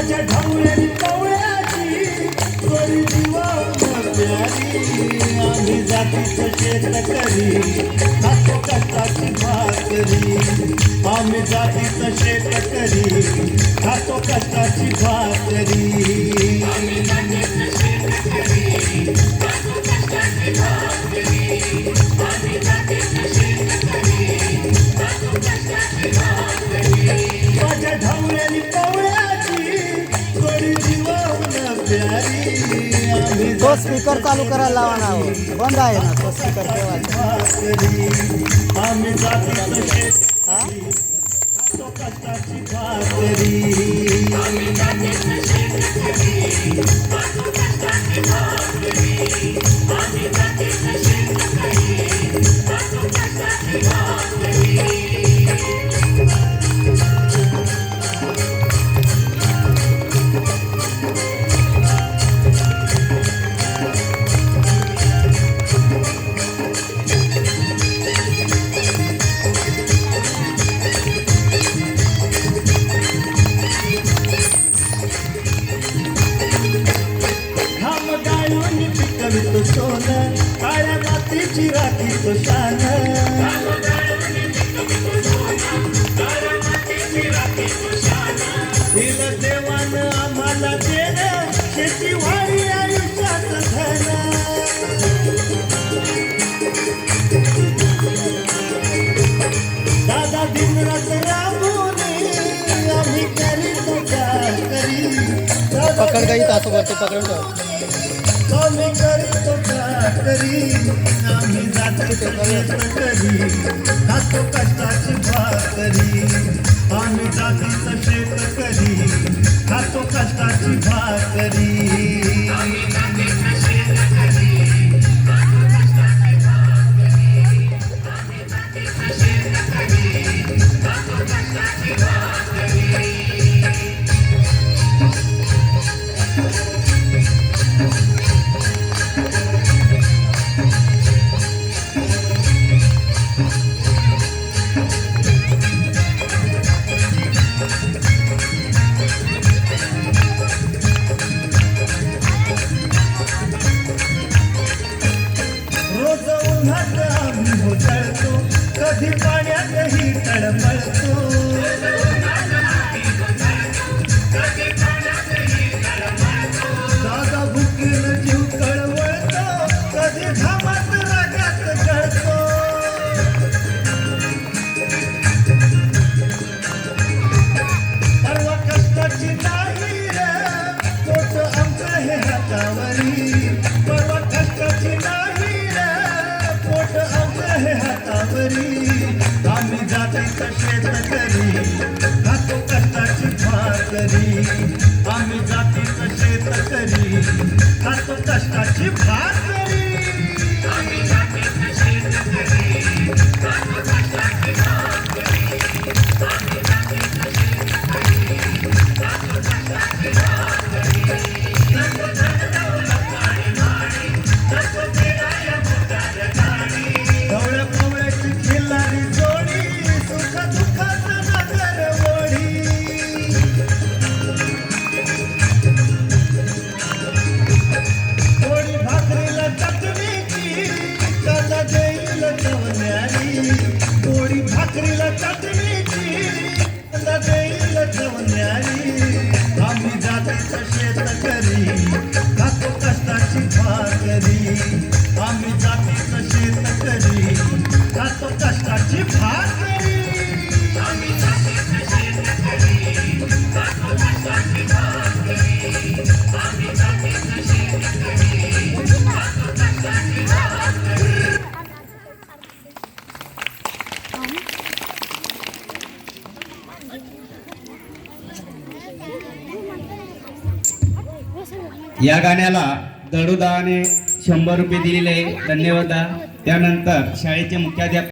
माझ्या ढवळ्यानी कवळ्याची जोडी जीवावर प्यारी आम्ही जातीचं शेतकरी खातो कष्टाची भाकरी आम्ही जातीचं शेतकरी खातो कष्टाची भाकरी आम्ही जातीचं शेतकरी खातो कष्टाची भाकरी आम्ही जातीचं शेतकरी खातो कष्टाची भाकरी माझ्या ढवळ्यानी कवळ्याची जोडी जीवावर प्यारी तो स्पीकर चालू करायला लावा ना बंद आहे ना तो स्पीकर ठेवायचा आम्ही जातीचं शेतकरी खातो कष्टाची भाकरी आम्ही जातीचं शेतकरी खातो कष्टाची भाकरी आम्ही जातीचं शेतकरी खातो कष्टाची भाकरी तो सोनं काळ्या मातीची राखी तो शान दिलं देवानं आम्हाला देणं शेती वारी आयुष्यात धन दादा दिनरात राबून आम्ही करीत करी पकड गई तासो वरती पकडून आम्ही करीतो करी आम्ही जातीचं शेतकरी खातो कष्टाची भाकरी आम्ही जातीचं शेतकरी खातो कष्टाची भाकरी आम्ही जातीचं शेतकरी खातो कष्टाची भाकरी आम्ही जातीचं शेतकरी खातो कष्टाची भाकरी कधी पाण्यातही तळमळतो दादा भुकीनं जीव कळवळतो कधी घामात रागात जळतो परवा कष्टाची नाही रे पोट आमचं हे हातावरी परवा कष्टाची नाही रे पोट आमचं हे हातावरी आम्ही जातीचं शेतकरी खातो कष्टाची भाकरी आम्ही जातीचं शेतकरी खातो कष्टाची भाकरी आम्ही जातीचं शेतकरी खातो कष्टाची भाकरी आम्ही जातीचं शेतकरी खातो कष्टाची भाकरी ढवळ्या कवळ्याची खिल्लारी जोडी सुख दुःखाचं नगर ओढी थोडी भाकरीला चटणीची कांदा देईल चवण्यारी थोडी भाकरीला चटणीची कांदा देईल चवण्यारी आम्ही जातीचं शेतकरी खातो कष्टाची भाकरी आम्ही जातीचं शेतकरी खातो कष्टाची भाकरी आम्ही जातीचं शेतकरी खातो कष्टाची भाकरी आम्ही जातीचं शेतकरी खातो कष्टाची भाकरी या गाण्याला दडूदाने 100 रुपये दिलेले धन्यवाद. त्यानंतर शाळेचे मुख्याध्यापक